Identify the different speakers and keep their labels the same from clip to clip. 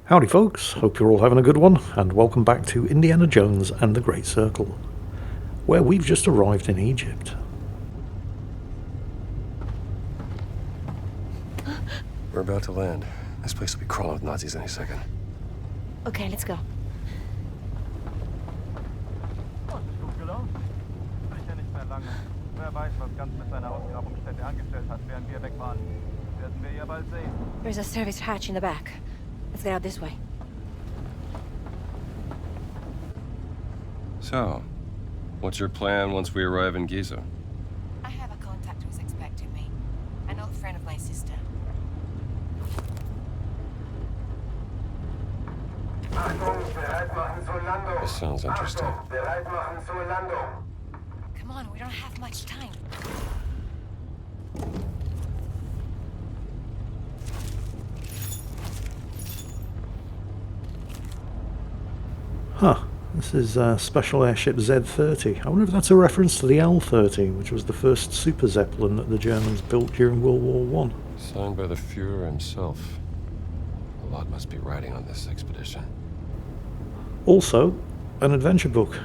Speaker 1: Howdy folks, hope you're all having a good one, and welcome back to Indiana Jones and the Great Circle, where we've just arrived in Egypt.
Speaker 2: We're about to land. This place will be crawling with Nazis any second.
Speaker 3: Okay, let's go. There's a service hatch in the back. Let's get out this way.
Speaker 2: So, what's your plan once we arrive in Giza?
Speaker 3: I have a contact who's expecting me. An old friend of my sister.
Speaker 2: This sounds interesting.
Speaker 3: Come on, we don't have much time.
Speaker 1: Huh, this is Special Airship Z-30. I wonder if that's a reference to the L-30, which was the first super Zeppelin that the Germans built during World War I.
Speaker 2: Signed by the Führer himself. A lot must be riding on this expedition.
Speaker 1: Also, an adventure book,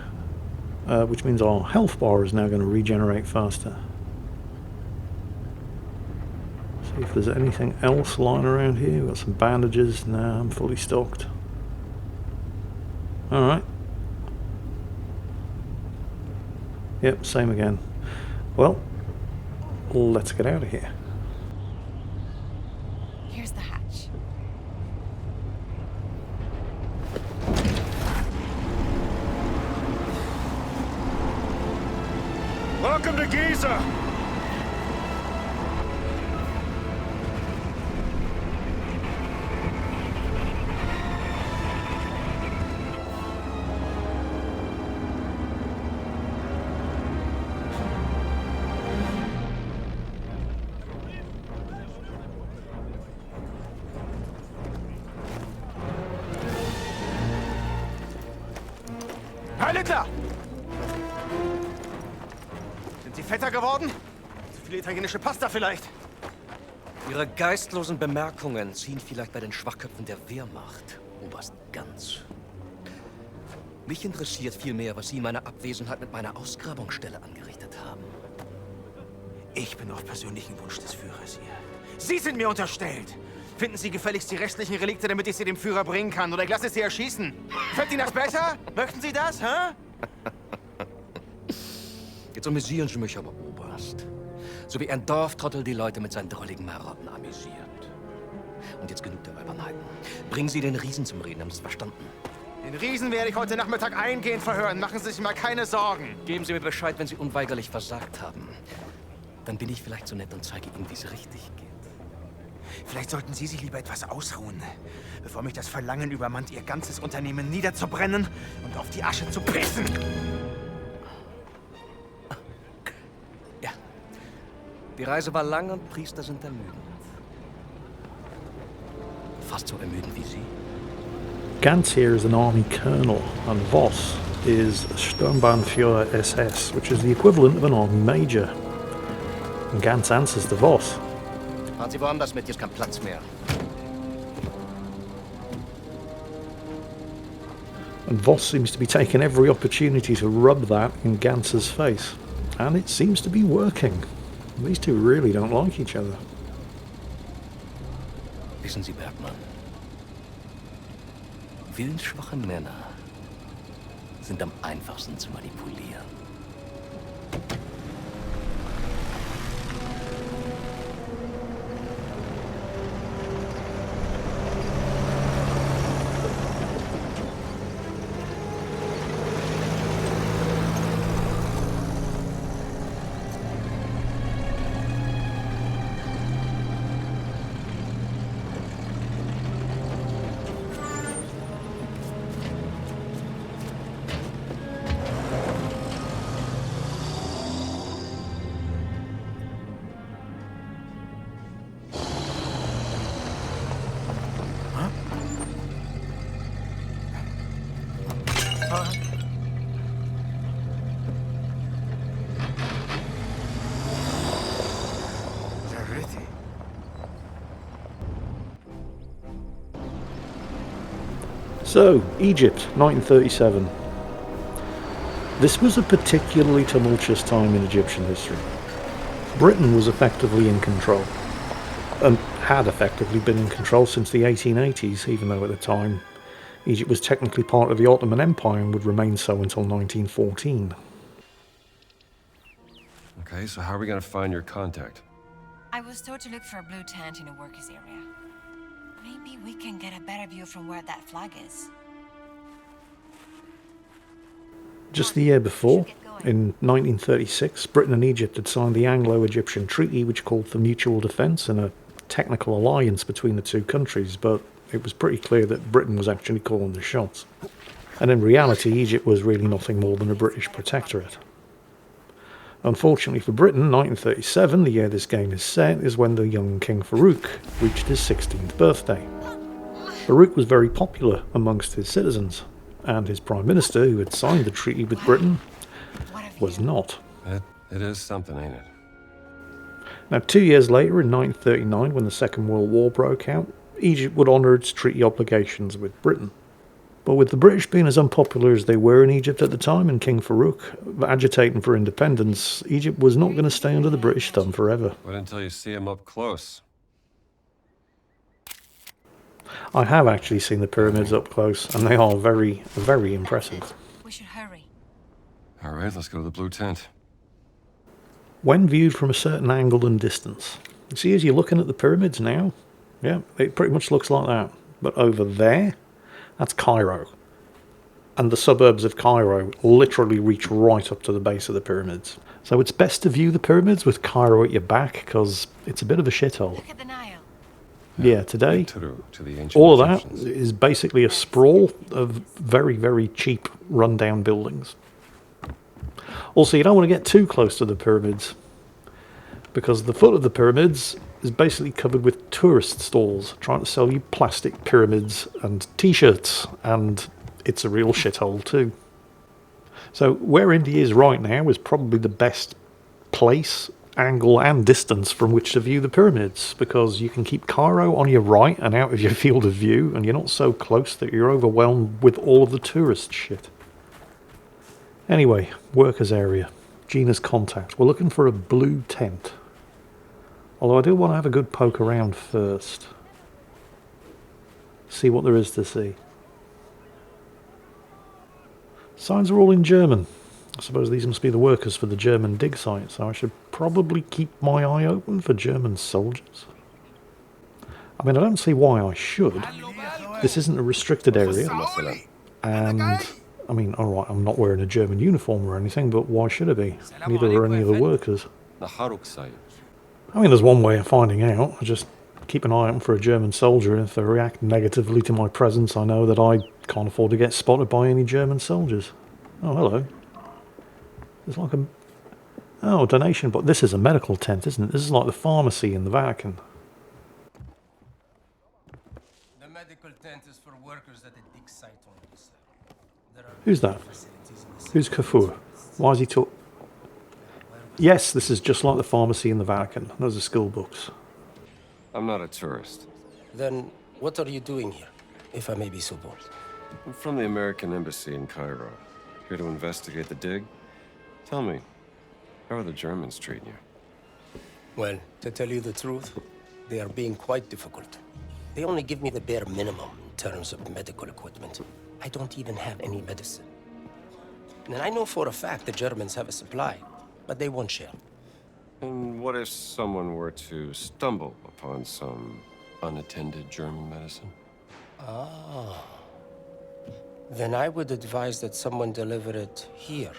Speaker 1: which means our health bar is now going to regenerate faster. See if there's anything else lying around here. We've got some bandages. Nah, I'm fully stocked. Alright. Yep, same again. Well, let's get out of here.
Speaker 3: Here's the hatch.
Speaker 4: Welcome to Giza! Hitler! Sind Sie fetter geworden? Zu viel italienische Pasta vielleicht?
Speaker 5: Ihre geistlosen Bemerkungen ziehen vielleicht bei den Schwachköpfen der Wehrmacht, Oberst Ganz. Mich interessiert vielmehr, was Sie in meiner Abwesenheit mit meiner Ausgrabungsstelle angerichtet haben.
Speaker 4: Ich bin auf persönlichen Wunsch des Führers hier. Sie sind mir unterstellt! Finden Sie gefälligst die restlichen Relikte, damit ich sie dem Führer bringen kann, oder ich lasse Sie erschießen. Fällt Ihnen das besser? Möchten Sie das, hä?
Speaker 5: Jetzt amüsieren Sie mich aber, Oberst. So wie ein Dorftrottel die Leute mit seinen drolligen Marotten amüsiert. Und jetzt genug der Albernheiten. Bringen Sie den Riesen zum Reden, haben Sie es verstanden?
Speaker 4: Den Riesen werde ich heute Nachmittag eingehend verhören. Machen Sie sich mal keine Sorgen.
Speaker 5: Geben Sie mir Bescheid, wenn Sie unweigerlich versagt haben. Dann bin ich vielleicht so nett und zeige Ihnen, wie es richtig geht.
Speaker 4: Vielleicht sollten Sie sich lieber etwas ausruhen, bevor mich das Verlangen übermannt, Ihr ganzes Unternehmen niederzubrennen und auf die Asche zu pissen.
Speaker 5: Ja. Die Reise war lang und Priester sind ermüdend. Fast so ermüdend wie Sie.
Speaker 1: Ganz here is an army colonel, and Voss is Sturmbannführer SS, which is the equivalent of an army major. And Ganz answers to Voss.
Speaker 5: Fahren Sie woanders mit, hier ist kein Platz mehr.
Speaker 1: And Voss seems to be taking every opportunity to rub that in Gantz's face. And it seems to be working. These two really don't like each other.
Speaker 5: Wissen Sie, Bergmann, willensschwache Männer sind am einfachsten zu manipulieren.
Speaker 1: So, Egypt, 1937. This was a particularly tumultuous time in Egyptian history. Britain was effectively in control, and had effectively been in control since the 1880s, even though at the time Egypt was technically part of the Ottoman Empire and would remain so until 1914.
Speaker 2: Okay, so how are we gonna find your contact?
Speaker 3: I was told to look for a blue tent in a workers' area. Maybe we can get a better view from where that flag is.
Speaker 1: Just the year before, in 1936, Britain and Egypt had signed the Anglo-Egyptian Treaty, which called for mutual defence and a technical alliance between the two countries, but it was pretty clear that Britain was actually calling the shots. And in reality, Egypt was really nothing more than a British protectorate. Unfortunately for Britain, 1937, the year this game is set, is when the young King Farouk reached his 16th birthday. Farouk was very popular amongst his citizens, and his Prime Minister, who had signed the treaty with Britain, was not.
Speaker 2: It is something, ain't it?
Speaker 1: Now, 2 years later, in 1939, when the Second World War broke out, Egypt would honour its treaty obligations with Britain. But with the British being as unpopular as they were in Egypt at the time, and King Farouk agitating for independence, Egypt was not going to stay under the British thumb forever.
Speaker 2: Wait until you see him up close.
Speaker 1: I have actually seen the pyramids up close, and they are very, very impressive.
Speaker 3: We should hurry.
Speaker 2: All right, let's go to the blue tent.
Speaker 1: When viewed from a certain angle and distance, you see as you're looking at the pyramids now, yeah, it pretty much looks like that. But over there, that's Cairo. And the suburbs of Cairo literally reach right up to the base of the pyramids. So it's best to view the pyramids with Cairo at your back, because it's a bit of a shithole.
Speaker 3: Look at the Nile.
Speaker 1: Yeah, today,
Speaker 2: To the ancient
Speaker 1: all of that
Speaker 2: Egyptians.
Speaker 1: is basically a sprawl of very, very cheap, run-down buildings. Also, you don't want to get too close to the pyramids, because the foot of the pyramids is basically covered with tourist stalls trying to sell you plastic pyramids and t-shirts, and it's a real shithole too. So where Indy is right now is probably the best place, angle and distance from which to view the pyramids, because you can keep Cairo on your right and out of your field of view, and you're not so close that you're overwhelmed with all of the tourist shit. Anyway, workers area, Gina's contact. We're looking for a blue tent. Although I do want to have a good poke around first. See what there is to see. Signs are all in German. I suppose these must be the workers for the German dig site, so I should probably keep my eye open for German soldiers. I mean, I don't see why I should. This isn't a restricted area, and, I mean, alright, I'm not wearing a German uniform or anything, but why should I be? Neither are any of the workers.
Speaker 2: The Haruk site.
Speaker 1: I mean, there's one way of finding out. I just keep an eye out for a German soldier, and if they react negatively to my presence, I know that I can't afford to get spotted by any German soldiers. Oh, hello. There's like a... Oh, donation, but this is a medical tent, isn't it? This is like the pharmacy in the Vatican.
Speaker 6: The medical tent is for workers at the dig site only, sir. There are
Speaker 1: Who's that?
Speaker 6: facilities in this.
Speaker 1: Who's Kafur? Why is he talk... Yes, this is just like the pharmacy in the Vatican. Those are school books.
Speaker 2: I'm not a tourist.
Speaker 6: Then what are you doing here, if I may be so bold?
Speaker 2: I'm from the American Embassy in Cairo. Here to investigate the dig. Tell me, how are the Germans treating you?
Speaker 6: Well, to tell you the truth, they are being quite difficult. They only give me the bare minimum in terms of medical equipment. I don't even have any medicine. And I know for a fact the Germans have a supply, but they won't share.
Speaker 2: And what if someone were to stumble upon some unattended German medicine?
Speaker 6: Ah. Then I would advise that someone deliver it here.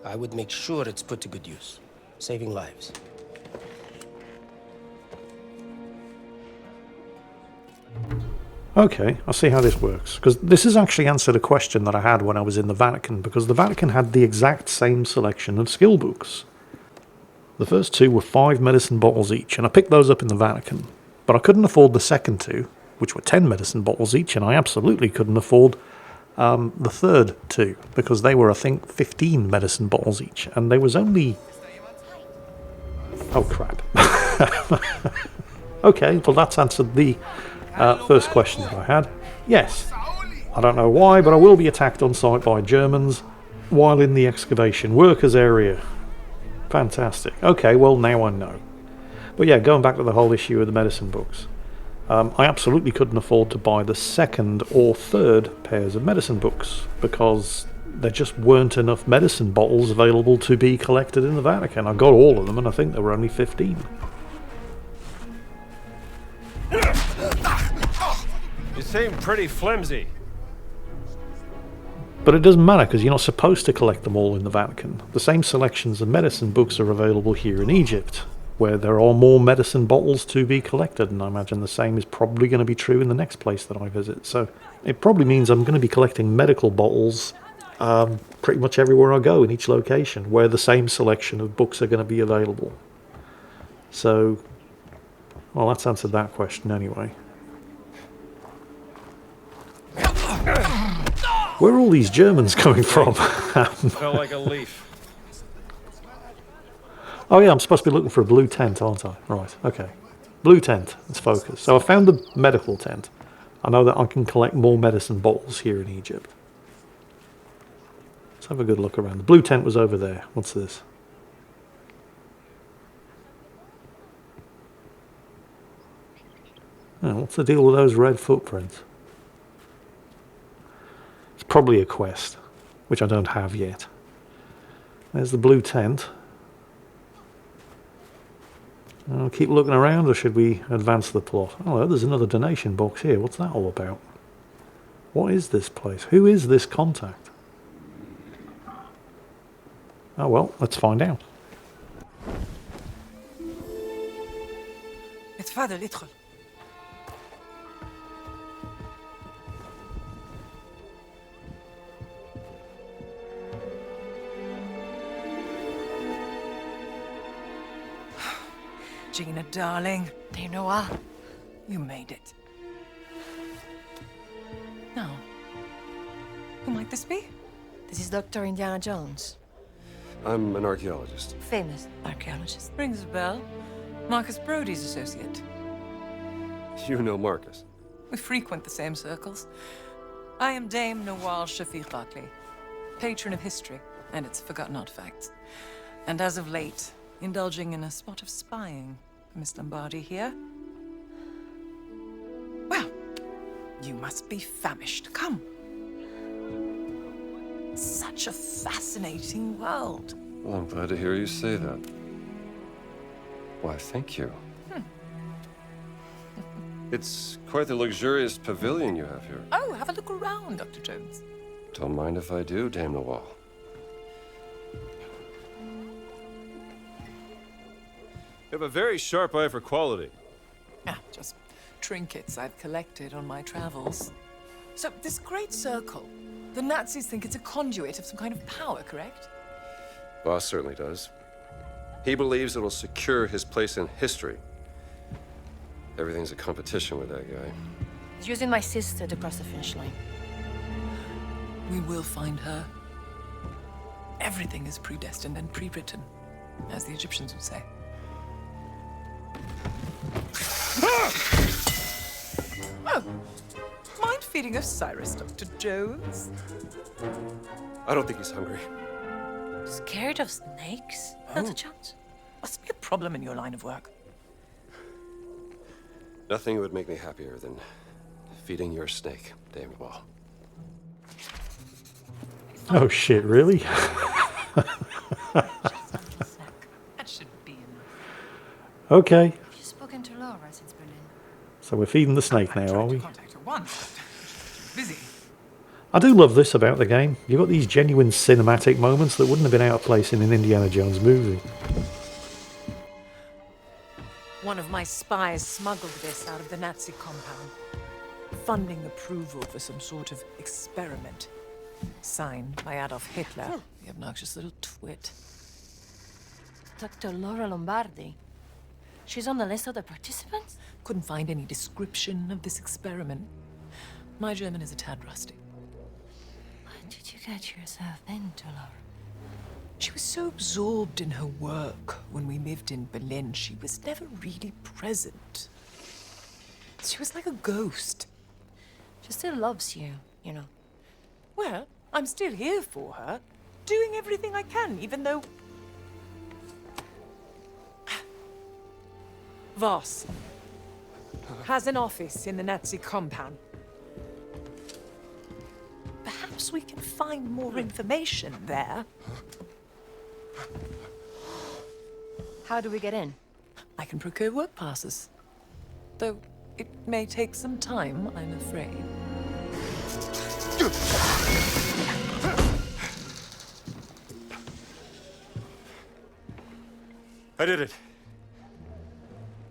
Speaker 6: I would make sure it's put to good use, saving lives.
Speaker 1: Okay, I see how this works. Because this has actually answered a question that I had when I was in the Vatican, because the Vatican had the exact same selection of skill books. The first two were 5 medicine bottles each, and I picked those up in the Vatican. But I couldn't afford the second two, which were 10 medicine bottles each, and I absolutely couldn't afford the third two, because they were, I think, 15 medicine bottles each, and there was only... Oh, crap. Okay, well that's answered the first question that I had. Yes. I don't know why, but I will be attacked on sight by Germans while in the excavation workers area. Fantastic. Okay, well, now I know. But yeah, going back to the whole issue of the medicine books. I absolutely couldn't afford to buy the second or third pairs of medicine books because there just weren't enough medicine bottles available to be collected in the Vatican. I got all of them and I think there were only 15.
Speaker 7: You seem pretty flimsy.
Speaker 1: But it doesn't matter because you're not supposed to collect them all in the Vatican. The same selections of medicine books are available here in Egypt, where there are more medicine bottles to be collected, and I imagine the same is probably going to be true in the next place that I visit. So it probably means I'm going to be collecting medical bottles pretty much everywhere I go in each location, where the same selection of books are going to be available. So, well, that's answered that question anyway. Where are all these Germans coming from?
Speaker 7: Felt like a leaf.
Speaker 1: Oh yeah, I'm supposed to be looking for a blue tent, aren't I? Right, okay. Blue tent, let's focus. So I found the medical tent. I know that I can collect more medicine bottles here in Egypt. Let's have a good look around. The blue tent was over there. What's this? Oh, what's the deal with those red footprints? It's probably a quest, which I don't have yet. There's the blue tent. I'll keep looking around, or should we advance the plot? Oh, there's another donation box here. What's that all about? What is this place? Who is this contact? Oh well, let's find out.
Speaker 8: It's Father Littrell. Gina, darling.
Speaker 3: Dame Nawal.
Speaker 8: You made it. Now, who might this be?
Speaker 3: This is Dr. Indiana Jones.
Speaker 2: I'm an archaeologist.
Speaker 3: Famous archaeologist.
Speaker 8: Rings a bell. Marcus Brody's associate.
Speaker 2: You know Marcus.
Speaker 8: We frequent the same circles. I am Dame Nawal Shafiq Barkley, patron of history and its forgotten artifacts. And as of late, indulging in a spot of spying for Miss Lombardi here. Well, you must be famished. Come. Such a fascinating world.
Speaker 2: Well, I'm glad to hear you say that. Why, thank you. It's quite the luxurious pavilion you have here.
Speaker 8: Oh, have a look around, Dr. Jones.
Speaker 2: Don't mind if I do, Dame Nawal.
Speaker 7: You have a very sharp eye for quality.
Speaker 8: Ah, just trinkets I've collected on my travels. So, this great circle, the Nazis think it's a conduit of some kind of power, correct?
Speaker 2: Boss certainly does. He believes it'll secure his place in history. Everything's a competition with that guy.
Speaker 3: He's using my sister to cross the finish line.
Speaker 8: We will find her. Everything is predestined and pre-written, as the Egyptians would say. Oh, mind feeding Osiris, Dr. Jones?
Speaker 2: I don't think he's hungry.
Speaker 3: Scared of snakes, Dr. Jones?
Speaker 8: Must be a problem in your line of work.
Speaker 2: Nothing would make me happier than feeding your snake, Dame Nawal.
Speaker 1: Oh shit, really?
Speaker 8: That should be enough.
Speaker 1: Okay,
Speaker 3: Have you spoken to Laura since Berlin?
Speaker 1: so we're feeding the snake
Speaker 8: I
Speaker 1: now,
Speaker 8: tried
Speaker 1: are
Speaker 8: to
Speaker 1: we?
Speaker 8: contact her once, but busy.
Speaker 1: I do love this about the game. You've got these genuine cinematic moments that wouldn't have been out of place in an Indiana Jones movie.
Speaker 8: One of my spies smuggled this out of the Nazi compound, funding approval for some sort of experiment. Signed by Adolf Hitler, the obnoxious little twit.
Speaker 3: Dr. Laura Lombardi. She's on the list of the participants?
Speaker 8: Couldn't find any description of this experiment. My German is a tad rusty.
Speaker 3: What did you get yourself into, Laura?
Speaker 8: She was so absorbed in her work when we lived in Berlin, she was never really present. She was like a ghost.
Speaker 3: She still loves you, you know.
Speaker 8: Well, I'm still here for her, doing everything I can, even though... Voss has an office in the Nazi compound. Perhaps we can find more information there.
Speaker 3: How do we get in?
Speaker 8: I can procure work passes. Though it may take some time, I'm afraid.
Speaker 7: I did it.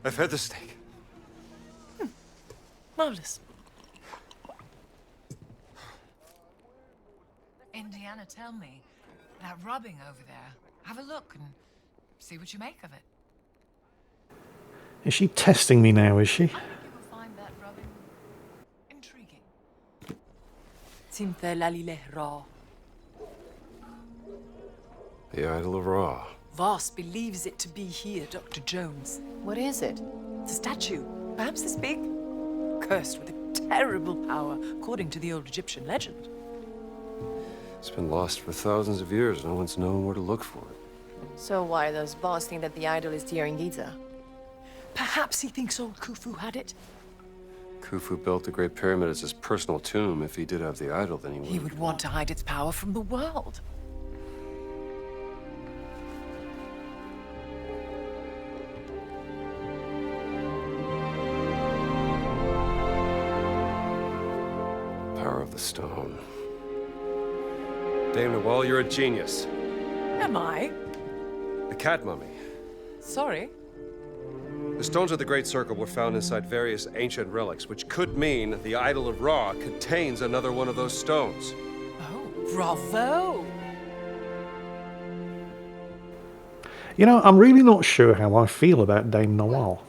Speaker 7: I've had the steak.
Speaker 8: Marvelous.
Speaker 3: Indiana, tell me, that rubbing over there. Have a look and see what you make of it.
Speaker 1: Is she testing me now, is she?
Speaker 3: I think you will find that rubbing intriguing.
Speaker 8: Simte lalile ra.
Speaker 2: The Idol of Ra.
Speaker 8: Voss believes it to be here, Dr. Jones.
Speaker 3: What is it?
Speaker 8: It's a statue, perhaps this big, cursed with a terrible power, according to the old Egyptian legend.
Speaker 2: It's been lost for thousands of years. No one's known where to look for it.
Speaker 3: So why does Voss think that the idol is here in Giza?
Speaker 8: Perhaps he thinks old Khufu had it.
Speaker 2: Khufu built the Great Pyramid as his personal tomb. If he did have the idol, then
Speaker 8: He would want to hide its power from the world.
Speaker 2: Power of the stone.
Speaker 7: Dame Nawal, you're a genius.
Speaker 8: Am I?
Speaker 7: The cat mummy.
Speaker 8: Sorry.
Speaker 7: The stones of the Great Circle were found inside various ancient relics, which could mean the Idol of Ra contains another one of those stones.
Speaker 8: Oh, bravo!
Speaker 1: You know, I'm really not sure how I feel about Dame Nawal.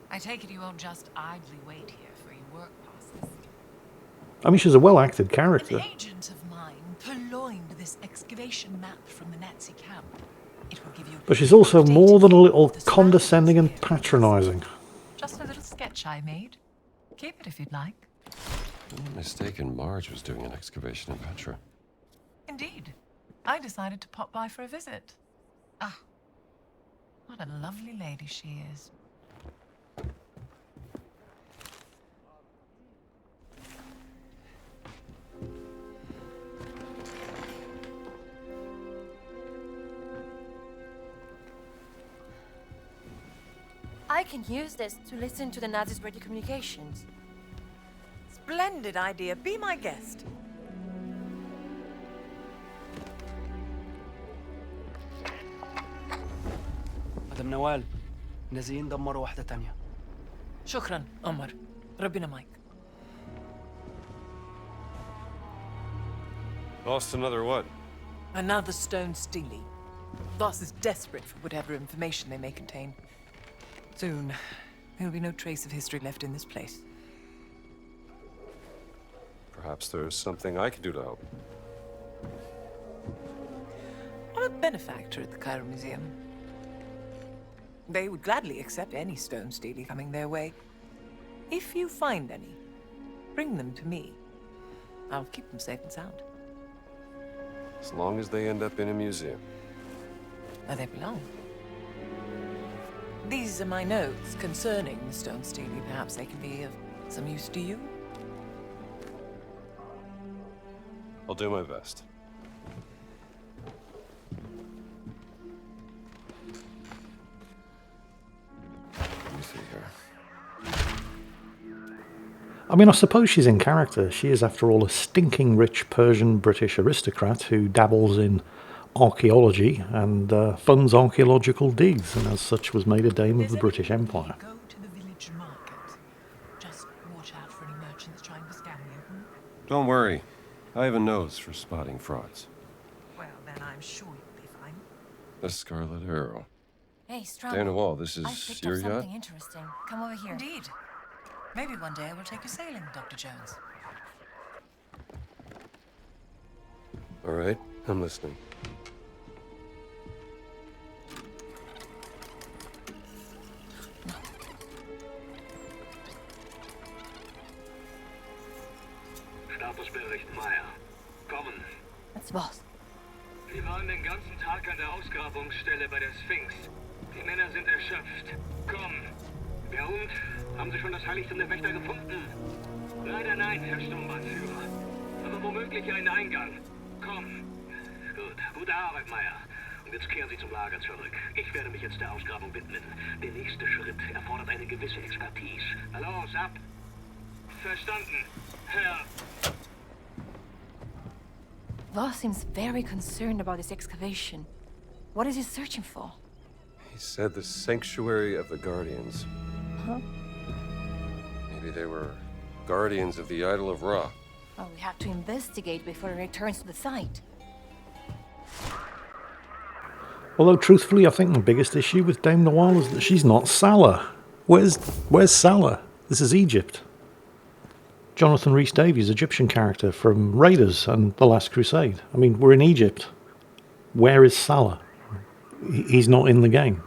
Speaker 3: I take it you won't just idly wait here for your work passes.
Speaker 1: I mean, she's a well-acted character.
Speaker 3: An agent of mine purloined this excavation map from the Nazi camp. It will give you.
Speaker 1: But she's also more than a little
Speaker 3: updated
Speaker 1: condescending and
Speaker 3: surroundings here.
Speaker 1: patronising.
Speaker 3: Just a little sketch I made. Keep it if you'd like.
Speaker 2: I'm not mistaken, Marge was doing an excavation in Petra.
Speaker 3: Indeed. I decided to pop by for a visit. Ah, what a lovely lady she is.
Speaker 9: I can use this to listen to the Nazis' radio communications.
Speaker 8: Splendid idea. Be my guest.
Speaker 10: مدام نوال نازلين دمروا واحدة تانية.
Speaker 8: شكرا عمر. ربنا معك.
Speaker 7: Lost another what?
Speaker 8: Another stone steely. Voss is desperate for whatever information they may contain. Soon, there'll be no trace of history left in this place.
Speaker 2: Perhaps there's something I could do to help.
Speaker 8: I'm a benefactor at the Cairo Museum. They would gladly accept any stone steely coming their way. If you find any, bring them to me. I'll keep them safe and sound.
Speaker 2: As long as they end up in a museum.
Speaker 8: Where they belong. These are my notes concerning the stone steely. Perhaps they can be of some use to you.
Speaker 2: I'll do my best. Let me see here.
Speaker 1: I mean, I suppose she's in character. She is, after all, a stinking rich Persian British aristocrat who dabbles in archaeology and funds archaeological digs, and as such was made a Dame of the British Empire.
Speaker 3: Go to the village market. Just watch out for any merchants trying to scam you.
Speaker 2: Don't worry. I have a nose for spotting frauds.
Speaker 3: Well, then I'm sure you'll be fine.
Speaker 2: The Scarlet Arrow.
Speaker 9: Hey, Strong.
Speaker 2: Dana Wall, this
Speaker 9: I
Speaker 2: is
Speaker 9: picked
Speaker 2: your
Speaker 9: up
Speaker 2: yacht?
Speaker 9: something interesting. Come over here.
Speaker 3: Indeed. Maybe one day I will take you sailing, Dr. Jones.
Speaker 2: All right, I'm listening.
Speaker 11: Statusbericht, Meyer. Kommen.
Speaker 9: That's was.
Speaker 11: Wir waren den ganzen Tag an der Ausgrabungsstelle bei der Sphinx. Die Männer sind erschöpft. Komm. Ja und? Haben Sie schon das Heiligtum der Wächter gefunden? Leider nein, Herr Sturmbahnführer. Aber womöglich einen Eingang. Komm. Gut. Gute Arbeit, Meyer. Und jetzt kehren Sie zum Lager zurück. Ich werde mich jetzt der Ausgrabung widmen. Der nächste Schritt erfordert eine gewisse Expertise. Los, ab! Verstanden, Herr...
Speaker 9: Voss seems very concerned about this excavation. What is he searching for?
Speaker 7: He said the sanctuary of the Guardians.
Speaker 9: Huh?
Speaker 7: Maybe they were guardians of the idol of Ra.
Speaker 9: Well, we have to investigate before he returns to the site.
Speaker 1: Although, truthfully, I think the biggest issue with Dame Nawal is that she's not Salah. Where's Salah? This is Egypt. Jonathan Rhys-Davies, Egyptian character from Raiders and The Last Crusade. I mean, we're in Egypt. Where is Salah? He's not in the game.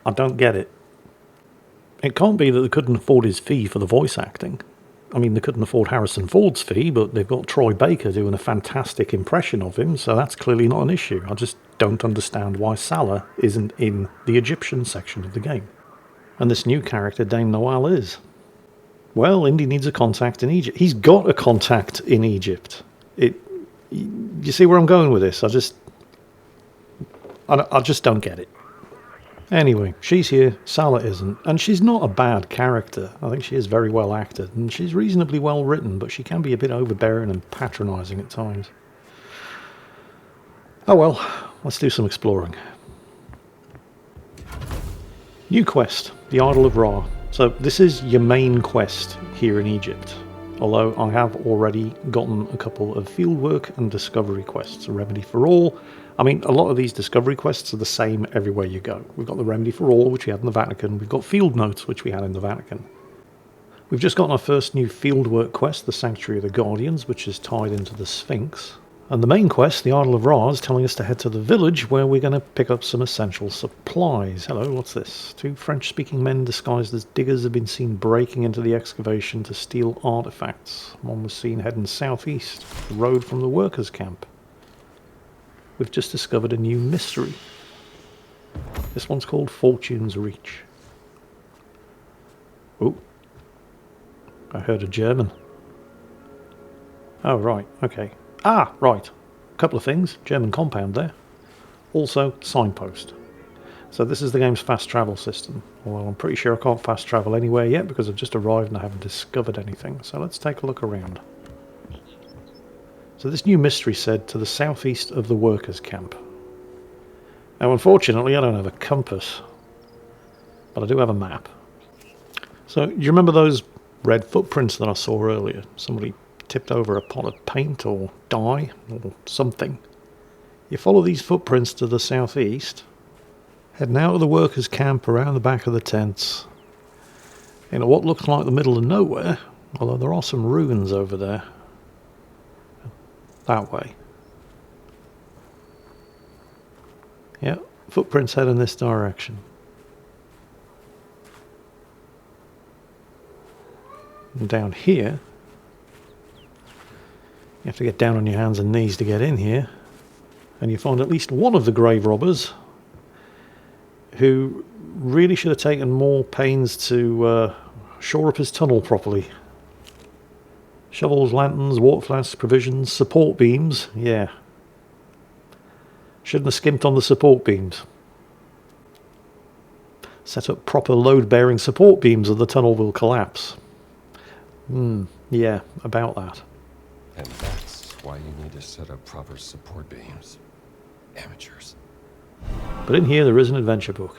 Speaker 1: I don't get it. It can't be that they couldn't afford his fee for the voice acting. I mean, they couldn't afford Harrison Ford's fee, but they've got Troy Baker doing a fantastic impression of him, so that's clearly not an issue. I just don't understand why Salah isn't in the Egyptian section of the game. And this new character, Dame Nawal, is. Well, Indy needs a contact in Egypt. He's got a contact in Egypt. You see where I'm going with this? I just don't get it. Anyway, she's here, Salah isn't, and she's not a bad character. I think she is very well acted, and she's reasonably well written, but she can be a bit overbearing and patronising at times. Oh well, let's do some exploring. New quest, the Idol of Ra. So this is your main quest here in Egypt, although I have already gotten a couple of fieldwork and discovery quests, a remedy for all. I mean, a lot of these discovery quests are the same everywhere you go. We've got the remedy for all, which we had in the Vatican. We've got field notes, which we had in the Vatican. We've just gotten our first new fieldwork quest, the Sanctuary of the Guardians, which is tied into the Sphinx. And the main quest, the Idol of Ra, is telling us to head to the village where we're going to pick up some essential supplies. Hello, what's this? 2 French-speaking men disguised as diggers have been seen breaking into the excavation to steal artifacts. One was seen heading southeast, the road from the workers' camp. We've just discovered a new mystery. This one's called Fortune's Reach. Oh, I heard a German. Oh, right, okay. Ah, right. A couple of things. German compound there. Also, signpost. So this is the game's fast travel system. Although I'm pretty sure I can't fast travel anywhere yet because I've just arrived and I haven't discovered anything. So let's take a look around. So this new mystery said to the southeast of the workers' camp. Now, unfortunately, I don't have a compass, but I do have a map. So, do you remember those red footprints that I saw earlier? Somebody tipped over a pot of paint or dye or something. You follow these footprints to the southeast, heading out of the workers' camp around the back of the tents, in what looks like the middle of nowhere, although there are some ruins over there. That way. Yeah, footprints head in this direction. And down here, you have to get down on your hands and knees to get in here. And you find at least one of the grave robbers who really should have taken more pains to shore up his tunnel properly. Shovels, lanterns, water flasks, provisions, support beams. Yeah. Shouldn't have skimped on the support beams. Set up proper load-bearing support beams or the tunnel will collapse. Yeah, about that.
Speaker 2: And that's why you need to set up proper support beams. Amateurs.
Speaker 1: But in here there is an adventure book.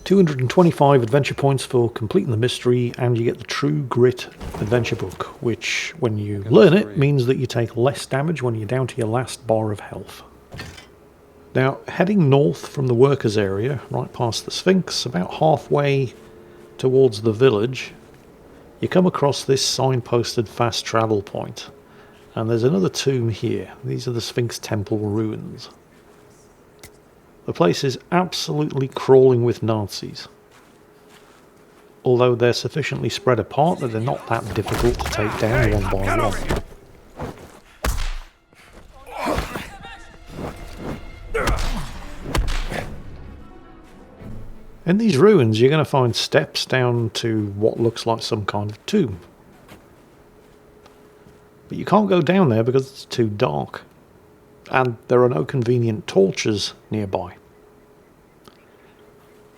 Speaker 1: 225 adventure points for completing the mystery, and you get the True Grit adventure book, which, when you learn it, means that you take less damage when you're down to your last bar of health. Now, heading north from the workers' area, right past the Sphinx, about halfway towards the village, you come across this signposted fast travel point. And there's another tomb here. These are the Sphinx Temple ruins. The place is absolutely crawling with Nazis. Although they're sufficiently spread apart that they're not that difficult to take down one by one. In these ruins, you're going to find steps down to what looks like some kind of tomb. But you can't go down there because it's too dark. And there are no convenient torches nearby. Do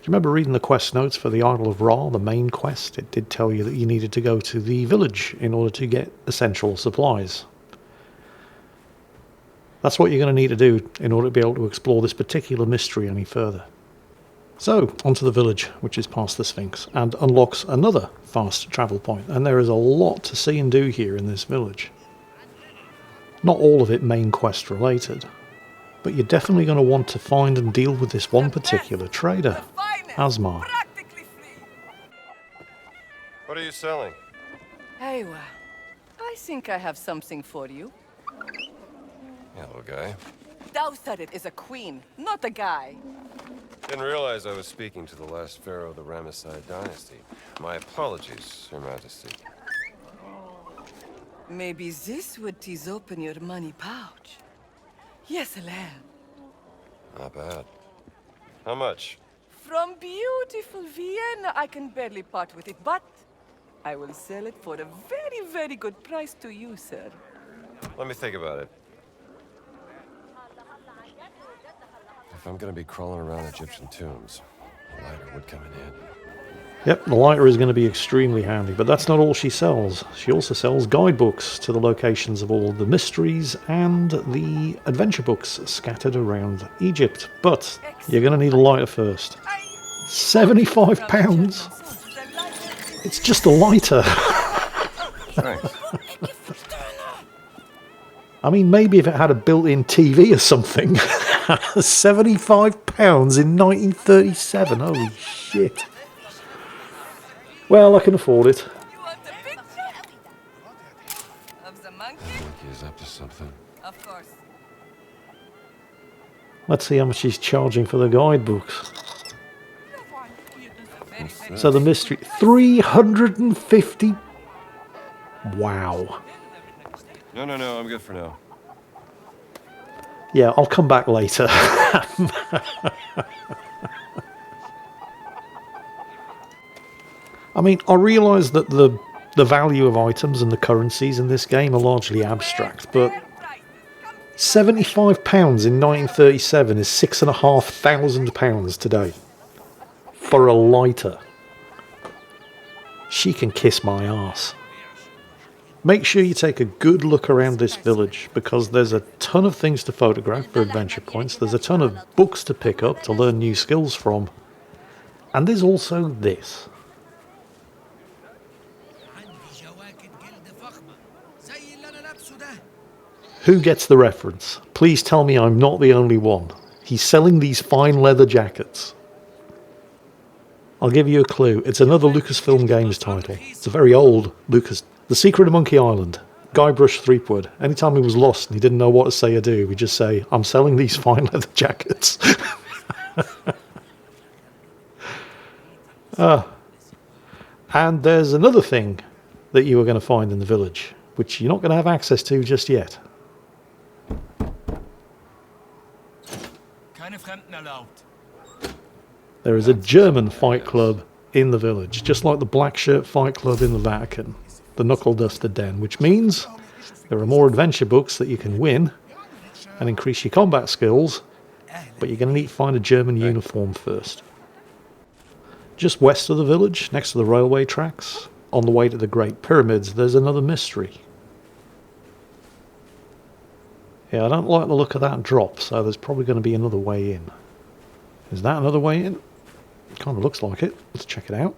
Speaker 1: you remember reading the quest notes for the Idol of Ra, the main quest? It did tell you that you needed to go to the village in order to get essential supplies. That's what you're going to need to do in order to be able to explore this particular mystery any further. So, onto the village, which is past the Sphinx, and unlocks another fast travel point. And there is a lot to see and do here in this village. Not all of it main quest related, but you're definitely going to want to find and deal with this one particular trader, Asmar.
Speaker 2: What are you selling?
Speaker 12: Aywa, I think I have something for you.
Speaker 2: Hello, guy.
Speaker 12: Dowsarit is a queen, not a guy.
Speaker 2: Didn't realize I was speaking to the last pharaoh of the Ramesside dynasty. My apologies, Your Majesty.
Speaker 12: Maybe this would tease open your money pouch. Yes, lad.
Speaker 2: Not bad. How much?
Speaker 12: From beautiful Vienna, I can barely part with it, but I will sell it for a very, very good price to you, sir.
Speaker 2: Let me think about it. If I'm gonna be crawling around Egyptian tombs, a lighter would come in handy.
Speaker 1: Yep, the lighter is going to be extremely handy, but that's not all she sells. She also sells guidebooks to the locations of all the mysteries and the adventure books scattered around Egypt. But you're going to need a lighter first. £75? It's just a lighter. I mean, maybe if it had a built-in TV or something. £75 in 1937, holy shit. Well, I can afford it.
Speaker 12: Of the monkey?
Speaker 2: Monkey is up to something.
Speaker 12: Of course.
Speaker 1: Let's see how much she's charging for the guidebooks. So the mystery, 350. Wow.
Speaker 2: No, I'm good for now.
Speaker 1: Yeah, I'll come back later. I mean, I realise that the value of items and the currencies in this game are largely abstract, but £75 in 1937 is £6,500 today. For a lighter. She can kiss my arse. Make sure you take a good look around this village, because there's a ton of things to photograph for adventure points, there's a ton of books to pick up to learn new skills from, and there's also this. Who gets the reference? Please tell me I'm not the only one. He's selling these fine leather jackets. I'll give you a clue. It's another Lucasfilm Games title. It's a very old Lucas. The Secret of Monkey Island. Guybrush Threepwood. Anytime he was lost and he didn't know what to say or do, he'd just say, I'm selling these fine leather jackets. And there's another thing that you are going to find in the village, which you're not going to have access to just yet. There is a German fight club in the village, just like the Black Shirt Fight Club in the Vatican, the Knuckle Duster Den, which means there are more adventure books that you can win and increase your combat skills, but you're going to need to find a German uniform first. Just west of the village, next to the railway tracks, on the way to the Great Pyramids, there's another mystery. Yeah, I don't like the look of that drop, so there's probably going to be another way in. Is that another way in? Kind of looks like it. Let's check it out.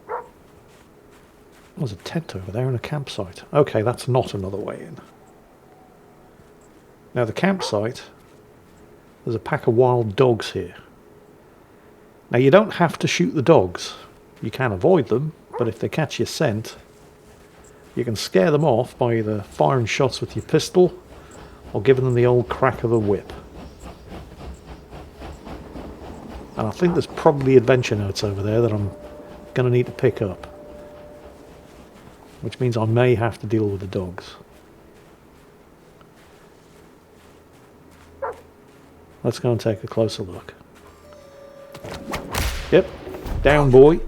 Speaker 1: There's a tent over there and a campsite. Okay, that's not another way in. Now the campsite, there's a pack of wild dogs here. Now you don't have to shoot the dogs. You can avoid them, but if they catch your scent, you can scare them off by either firing shots with your pistol or giving them the old crack of a whip. And I think there's probably adventure notes over there that I'm going to need to pick up. Which means I may have to deal with the dogs. Let's go and take a closer look. Yep, Down, boy.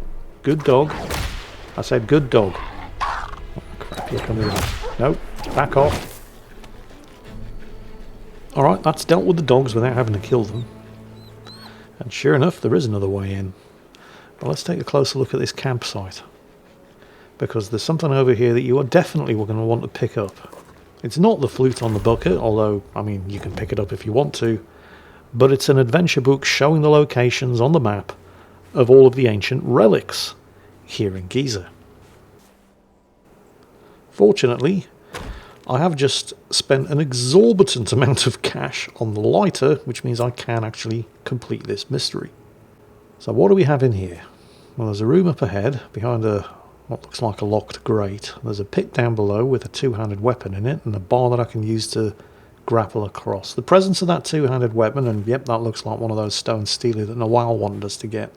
Speaker 1: Good dog. I said good dog. Oh, crap, you're coming in. Nope, back off. Alright, that's dealt with the dogs without having to kill them. And sure enough, there is another way in. But let's take a closer look at this campsite. Because there's something over here that you are definitely going to want to pick up. It's not the flute on the bucket, although, I mean, you can pick it up if you want to. But it's an adventure book showing the locations on the map of all of the ancient relics here in Giza. Fortunately, I have just spent an exorbitant amount of cash on the lighter, which means I can actually complete this mystery. So what do we have in here? Well, there's a room up ahead behind what looks like a locked grate. There's a pit down below with a two-handed weapon in it and a bar that I can use to grapple across. The presence of that two-handed weapon, and yep, that looks like one of those stone steely that Nawal wanted us to get.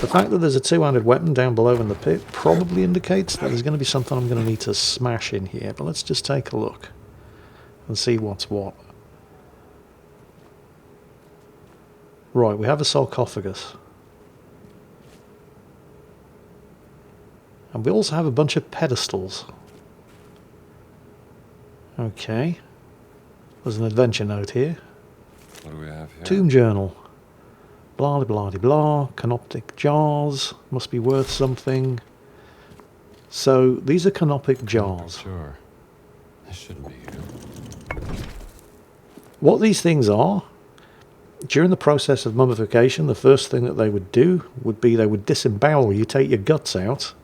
Speaker 1: The fact that there's a two-handed weapon down below in the pit probably indicates that there's going to be something I'm going to need to smash in here. But let's just take a look and see what's what. Right, we have a sarcophagus. And we also have a bunch of pedestals. Okay. There's an adventure note here.
Speaker 2: What do we have here?
Speaker 1: Tomb journal. Blah blah blah blah. Canoptic jars. Must be worth something. So these are canopic jars.
Speaker 2: Sure. This shouldn't be here.
Speaker 1: What these things are, during the process of mummification, the first thing that they would do would be they would disembowel you, take your guts out,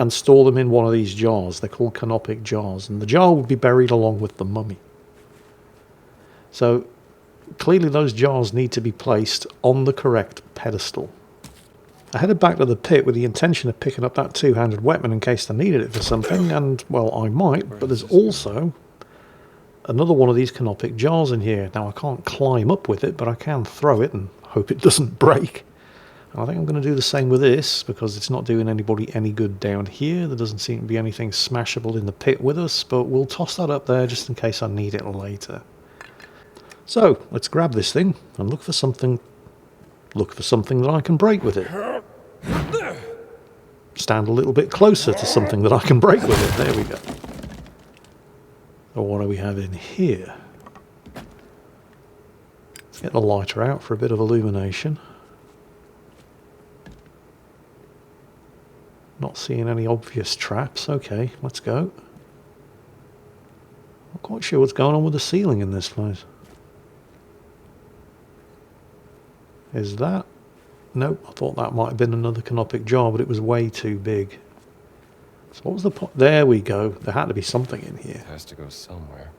Speaker 1: and store them in one of these jars. They're called canopic jars, and the jar would be buried along with the mummy. So clearly those jars need to be placed on the correct pedestal. I headed back to the pit with the intention of picking up that two-handed weapon in case I needed it for something, and, well, I might, but there's also another one of these canopic jars in here. Now, I can't climb up with it, but I can throw it and hope it doesn't break. And I think I'm going to do the same with this, because it's not doing anybody any good down here. There doesn't seem to be anything smashable in the pit with us, but we'll toss that up there just in case I need it later. So, let's grab this thing and look for something that I can break with it. Stand a little bit closer to something that I can break with it. There we go. So what do we have in here? Let's get the lighter out for a bit of illumination. Not seeing any obvious traps. Okay, let's go. Not quite sure what's going on with the ceiling in this place. Is that? Nope, I thought that might have been another canopic jar, but it was way too big. So what was the point? There we go. There had to be something in here.
Speaker 2: It has to go somewhere.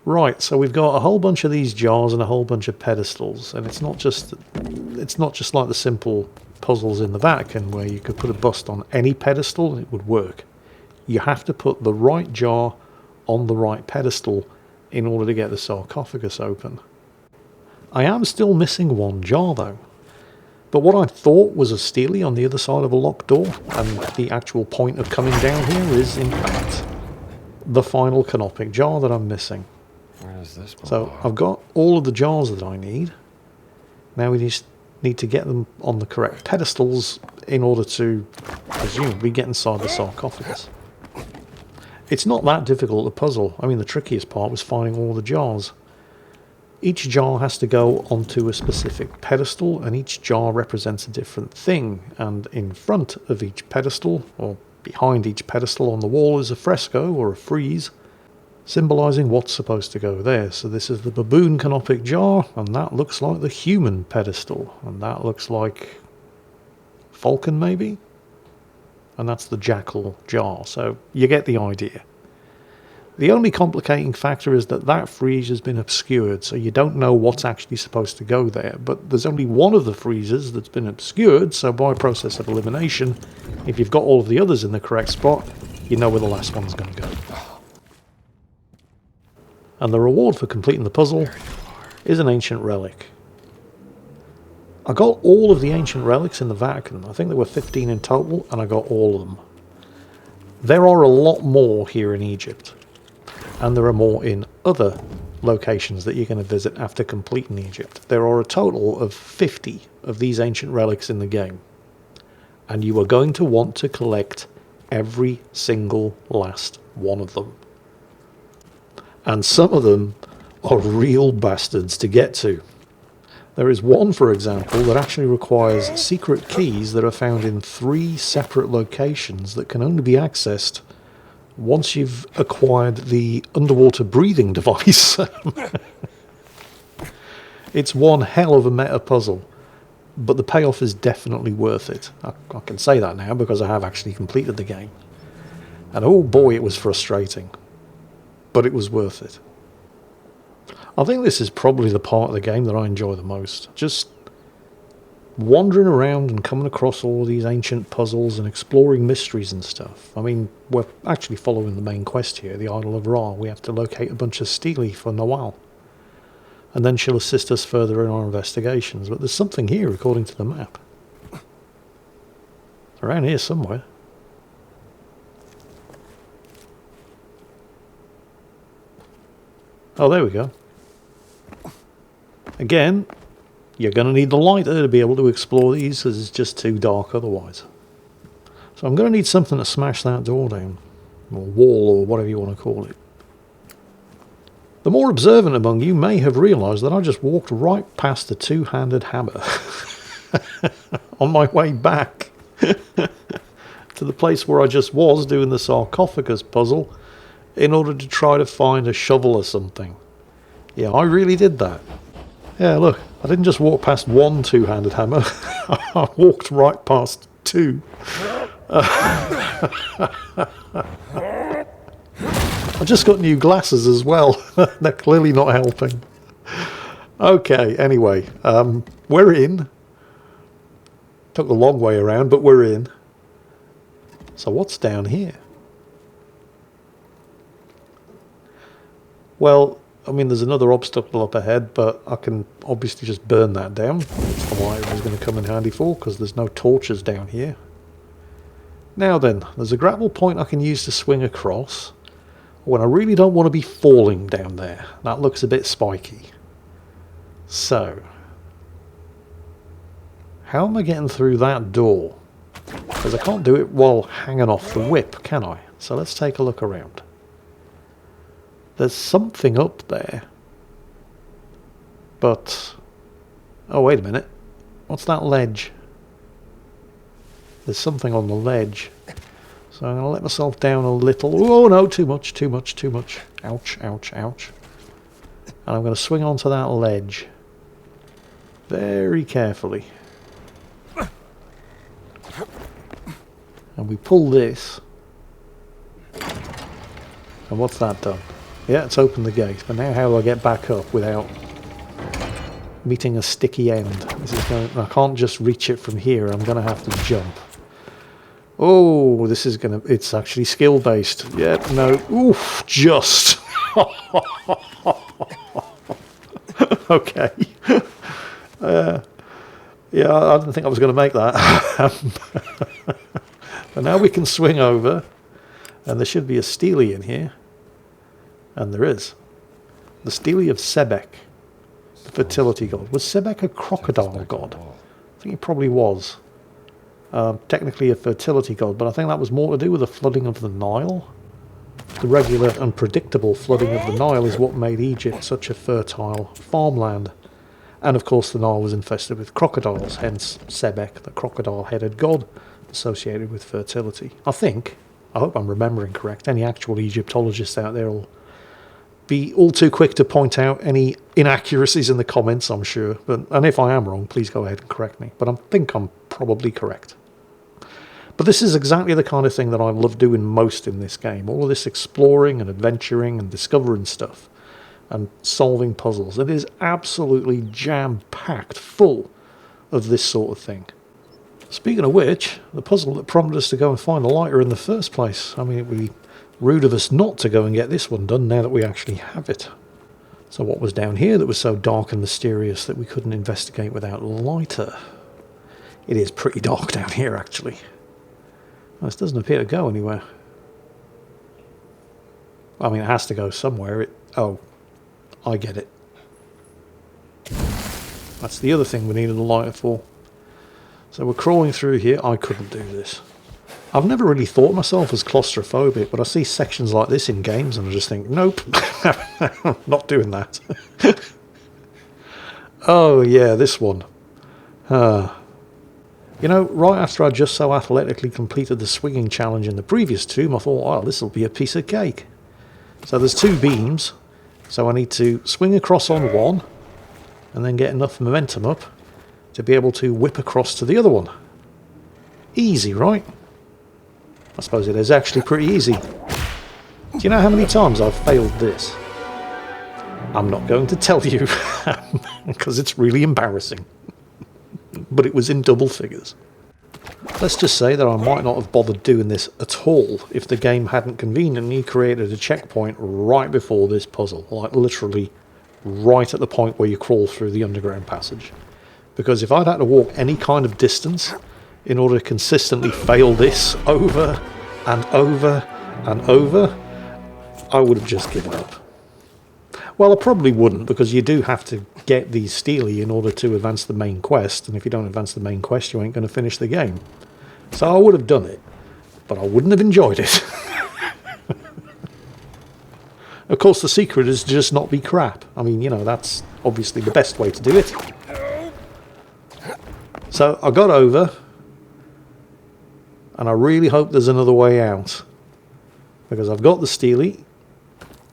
Speaker 1: Right, so we've got a whole bunch of these jars and a whole bunch of pedestals, and it's not just like the simple puzzles in the Vatican where you could put a bust on any pedestal and it would work. You have to put the right jar on the right pedestal in order to get the sarcophagus open. I am still missing one jar though. But what I thought was a steely on the other side of a locked door, and the actual point of coming down here is in fact the final canopic jar that I'm missing.
Speaker 2: Where does this belong?
Speaker 1: So I've got all of the jars that I need. Now we just need to get them on the correct pedestals in order to presumably get inside the sarcophagus. It's not that difficult a puzzle. I mean, the trickiest part was finding all the jars. Each jar has to go onto a specific pedestal, and each jar represents a different thing. And in front of each pedestal, or behind each pedestal on the wall, is a fresco or a frieze, symbolizing what's supposed to go there. So this is the baboon canopic jar, and that looks like the human pedestal, and that looks like falcon maybe, and that's the jackal jar. So you get the idea. The only complicating factor is that that frieze has been obscured, so you don't know what's actually supposed to go there. But there's only one of the friezes that's been obscured, so by process of elimination, if you've got all of the others in the correct spot, you know where the last one's going to go. And the reward for completing the puzzle is an ancient relic. I got all of the ancient relics in the Vatican. I think there were 15 in total, and I got all of them. There are a lot more here in Egypt. And there are more in other locations that you're going to visit after completing Egypt. There are a total of 50 of these ancient relics in the game, and you are going to want to collect every single last one of them. And some of them are real bastards to get to. There is one, for example, that actually requires secret keys that are found in 3 separate locations that can only be accessed once you've acquired the underwater breathing device. It's one hell of a meta puzzle, but the payoff is definitely worth it. I can say that now because I have actually completed the game. And oh boy, it was frustrating, but it was worth it. I think this is probably the part of the game that I enjoy the most. Just wandering around and coming across all these ancient puzzles and exploring mysteries and stuff. I mean, we're actually following the main quest here, the Idol of Ra. We have to locate a bunch of stele for Nawal. And then she'll assist us further in our investigations. But there's something here according to the map. It's around here somewhere. Oh, there we go. Again, you're going to need the lighter to be able to explore these because it's just too dark otherwise. So I'm going to need something to smash that door down, or wall, or whatever you want to call it. The more observant among you may have realised that I just walked right past the two-handed hammer on my way back to the place where I just was doing the sarcophagus puzzle in order to try to find a shovel or something. Yeah, I really did that. Yeah, look, I didn't just walk past one two-handed hammer. I walked right past 2. I just got new glasses as well. They're clearly not helping. Okay, anyway, we're in. Took a long way around, but we're in. So what's down here? Well, I mean, there's another obstacle up ahead, but I can obviously just burn that down. That's what it was going to come in handy for, because there's no torches down here. Now then, there's a grapple point I can use to swing across when I really don't want to be falling down there. That looks a bit spiky. So, how am I getting through that door? Because I can't do it while hanging off the whip, can I? So let's take a look around. There's something up there. But... oh, wait a minute. What's that ledge? There's something on the ledge. So I'm going to let myself down a little. Oh, no, too much, too much, too much. Ouch, ouch, ouch. And I'm going to swing onto that ledge. Very carefully. And we pull this. And what's that done? Yeah, it's opened the gate, but now how do I get back up without meeting a sticky end? This is going, I can't just reach it from here, I'm going to have to jump. Oh, this is going to... it's actually skill-based. Yeah, no. Oof, just. Okay. Yeah, I didn't think I was going to make that. But now we can swing over, and there should be a stele in here. And there is. The stele of Sebek, the fertility god. Was Sebek a crocodile god? I think he probably was. Technically a fertility god, but I think that was more to do with the flooding of the Nile. The regular and predictable flooding of the Nile is what made Egypt such a fertile farmland. And of course the Nile was infested with crocodiles, hence Sebek, the crocodile-headed god, associated with fertility. I hope I'm remembering correct. Any actual Egyptologists out there will be all too quick to point out any inaccuracies in the comments, I'm sure. And if I am wrong, please go ahead and correct me. But I think I'm probably correct. But this is exactly the kind of thing that I love doing most in this game. All of this exploring and adventuring and discovering stuff and solving puzzles. It is absolutely jam-packed full of this sort of thing. Speaking of which, the puzzle that prompted us to go and find a lighter in the first place. I mean, it would be rude of us not to go and get this one done now that we actually have it. So what was down here that was so dark and mysterious that we couldn't investigate without a lighter? It is pretty dark down here, actually. Well, this doesn't appear to go anywhere. I mean, it has to go somewhere. Oh, I get it. That's the other thing we needed a lighter for. So we're crawling through here. I couldn't do this. I've never really thought of myself as claustrophobic, but I see sections like this in games and I just think, nope, not doing that. Oh yeah, this one. You know, right after I just so athletically completed the swinging challenge in the previous tomb, I thought, oh, this will be a piece of cake. So there's 2 beams, so I need to swing across on one, and then get enough momentum up to be able to whip across to the other one. Easy, right? I suppose it is actually pretty easy. Do you know how many times I've failed this? I'm not going to tell you, because it's really embarrassing. But it was in double figures. Let's just say that I might not have bothered doing this at all if the game hadn't conveniently created a checkpoint right before this puzzle, like literally right at the point where you crawl through the underground passage. Because if I'd had to walk any kind of distance in order to consistently fail this over and over and over, I would have just given up. Well, I probably wouldn't, because you do have to get these Steely in order to advance the main quest, and if you don't advance the main quest, you ain't going to finish the game. So I would have done it, but I wouldn't have enjoyed it. Of course, the secret is to just not be crap. I mean, you know, that's obviously the best way to do it. So I got over, and I really hope there's another way out, because I've got the Steely,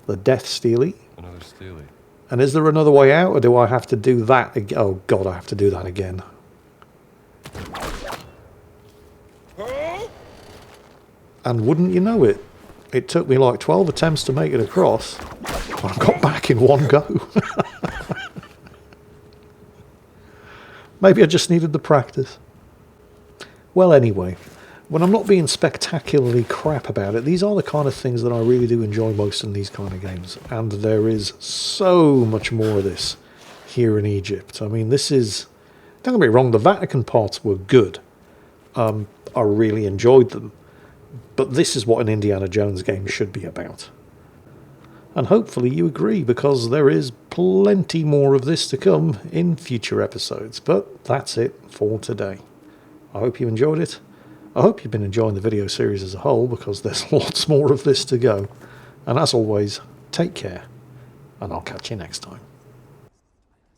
Speaker 1: the Death Steely.
Speaker 2: Another Steely.
Speaker 1: And is there another way out, or do I have to do that again? Oh god, I have to do that again. And wouldn't you know it, it took me like 12 attempts to make it across, but I got back in one go. Maybe I just needed the practice. Well, anyway, when I'm not being spectacularly crap about it, these are the kind of things that I really do enjoy most in these kind of games. And there is so much more of this here in Egypt. I mean, this is... Don't get me wrong, the Vatican parts were good. I really enjoyed them. But this is what an Indiana Jones game should be about. And hopefully you agree, because there is plenty more of this to come in future episodes. But that's it for today. I hope you enjoyed it. I hope you've been enjoying the video series as a whole, because there's lots more of this to go. And as always, take care, and I'll catch you next time.